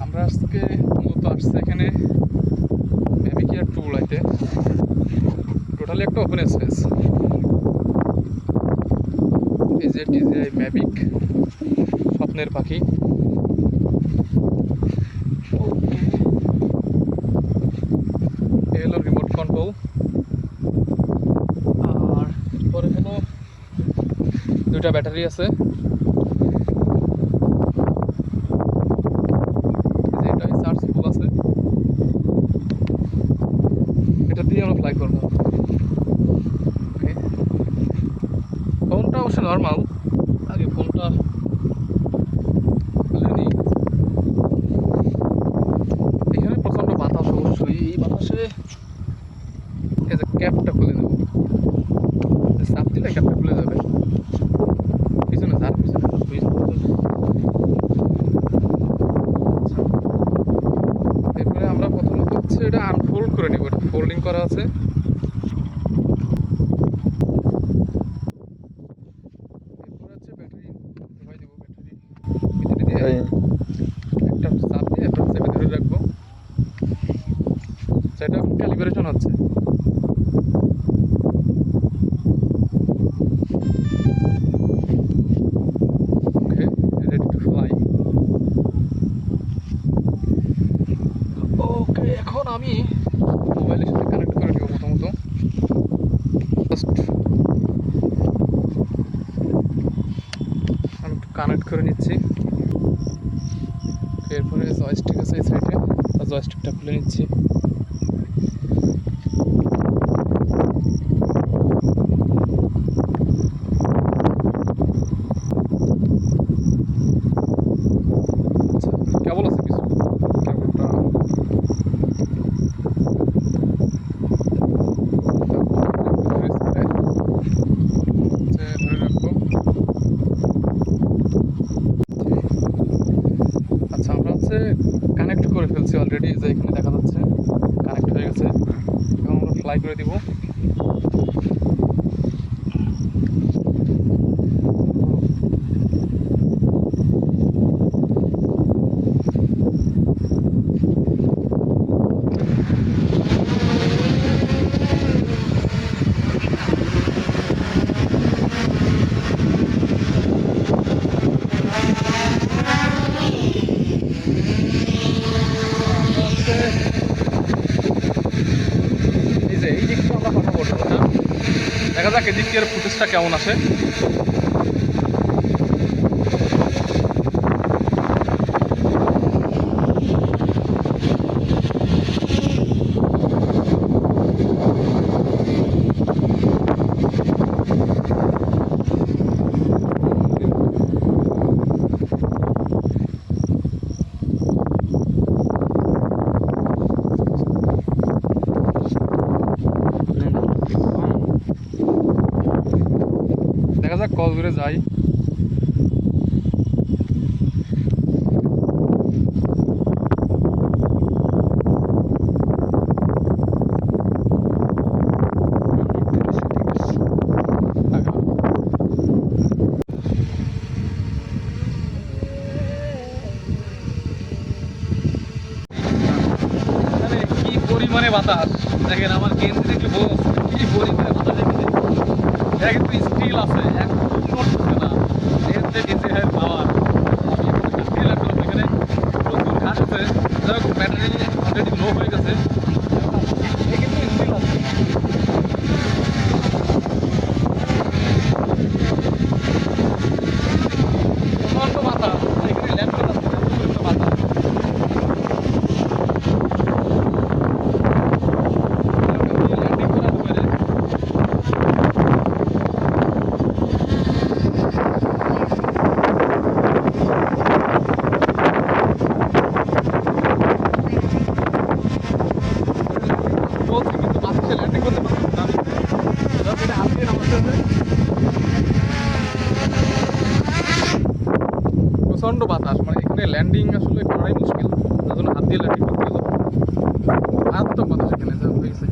আমরা আজকে মূলত আসছে এখানে ম্যাভিকিয়ার টু উড়াইতে। টোটালি একটা ওপেন স্পেস। এই যে ডিজিআই ম্যাভিক স্বপ্নের পাখি। এই হলো রিমোট কন্ট্রোল। আর পরে হলো দুইটা ব্যাটারি আছে। এটাই চার্জ ফুল আছে। এটা দিয়ে আমরা ফ্লাই করবো। ফোনটা অবশ্য নর্মাল, আগে ফোনটা খুলে নিই। এখানে প্রচণ্ড বাতাস, অবশ্যই এই বাতাসে এই যে ক্যাপটা খুলে নেব, চাপ দিলে ক্যাপটা খুলে যাবে। পিছনে যার পিছনে এরপরে আমরা প্রথমত হচ্ছে এটা আনফোল্ড করে নিব। এটা ফোল্ডিং করা আছে। এরপরে হচ্ছে ব্যাটারি ঢোকাই দেবো। ব্যাটারি দিয়ে একটা চাপ দিয়ে এরপর চেপে ধরে রাখবো। সেটা ক্যালিব্রেশন হচ্ছে। ওকে, রেডি টু ফ্লাই। ওকে, এখন আমি মোবাইলের সাথে কানেক্ট করে নিব। প্রথমত আমি কানেক্ট করে নিচ্ছি। এরপরে জয়স্টিক আছে এই সাইডে, জয়স্টিকটা খুলে নিচ্ছি। কেবল আছে কিছু, কেবলটা ধরে রাখবো। আচ্ছা, আমরা হচ্ছে কানেক্ট করে ফেলছি অলরেডি। যে এখানে দেখা যাচ্ছে কানেক্ট হয়ে গেছে। এখন আমরা ফ্লাই করে দিব। এই দিকটা আমরা কথা বলবো না, দেখা যাক এদিক দিয়ে ফুটেজটা কেমন আসে। দেখা যাক কল দূরে যাই। কি পরিমাণে বাতাস দেখেন, আমার গেঞ্জি দেখলে বোঝা যাচ্ছে কি পরিমাণে বাতাস। এটা কিন্তু স্টিল আছে, একদম নড়ছে না। এর যে ডিজিআই পাওয়ার, আমি ফিল করলাম। এখানে প্রচুর ঘাস আছে, যাই হোক ব্যাটারি অলরেডি লো হয়ে গেছে। এটা কিন্তু স্টিল আছে। প্রচণ্ড বাতাস, এখানে ল্যান্ড করে যাচ্ছে প্রচণ্ড বাতাস। ল্যান্ডিং করা দুপুরে বলছি, কিন্তু বাতাসে ল্যান্ডিং করতে পারছি না। এটা হাত দিয়ে নামাতে হবে। প্রচণ্ড বাতাস, মানে এখানে ল্যান্ডিং আসলে করাই মুশকিল। তার জন্য হাত দিয়ে ল্যান্ডিং করতে হলো। মারাত্মক বাতাস এখানে যা হয়েছে।